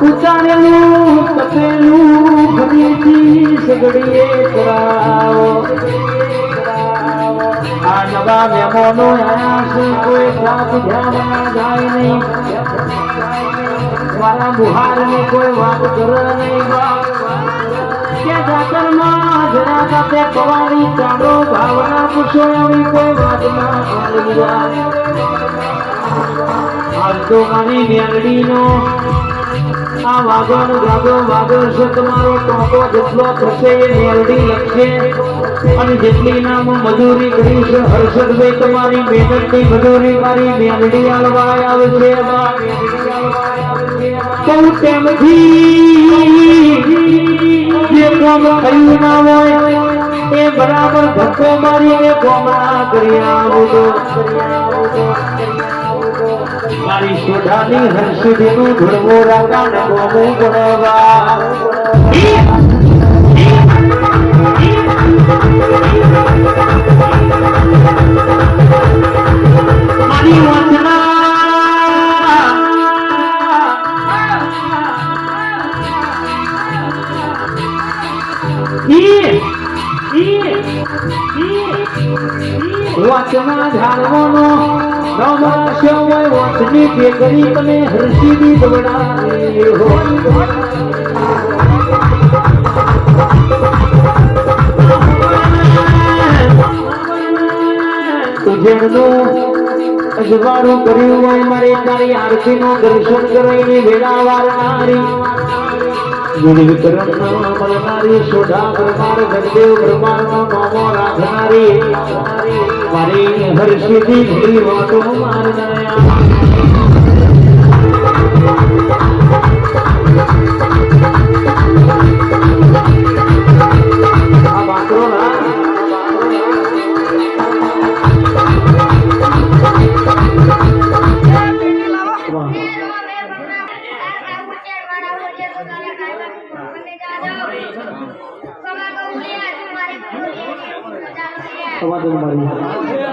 ઉતારેલું તપેલું ફરીથી સગડીએ કરાવો આ નવા મહેમાનો આયા છે કોઈ વાત ધ્યાન જાય નહીં મારા બુહારને કોઈ વાત કરે નહીં કે જાતરમાં જરા સાથે કવારી ચાંદો ભાવના પૂછો એવી કોઈ વાત ના હાલ તો મારી મેલડીનો આ વાગણ ગાગો વાગર છે તમારો ટોકો જેટલો થશે એ મેલડી લખશે અને જેટલી નામ મજૂરી કરી છે હર્ષદભાઈ તમારી મહેનતની મજૂરી મારી મેલડી આલવાય આવશે કઉ તેમથી જે કોમ થયું ના હોય એ બરાબર ધક્કો મારીને કોમણા કરી આવજો મારી સોઢાની હર્ષદીનું ધૂળવો રાગા ને ગોમું ગણવા મારી વાંચના વાંચના ઝાડવાનો નવરાશો હોય વાંચની ટેકરી તમે હર્ષીની દવડાવી જેમનું અજવાળું કર્યું હોય મારે તારી આરતીનું દર્શન કરાવીને વેળા વારનારી મળનારી સોઢા બ્રહ્માર ગણદેવ બ્રહ્માંડનો મામો રાખનારી મારી હર્ષિથી ભરી વાતો મારનાયા આ બાકરો ના સમાધાન મળી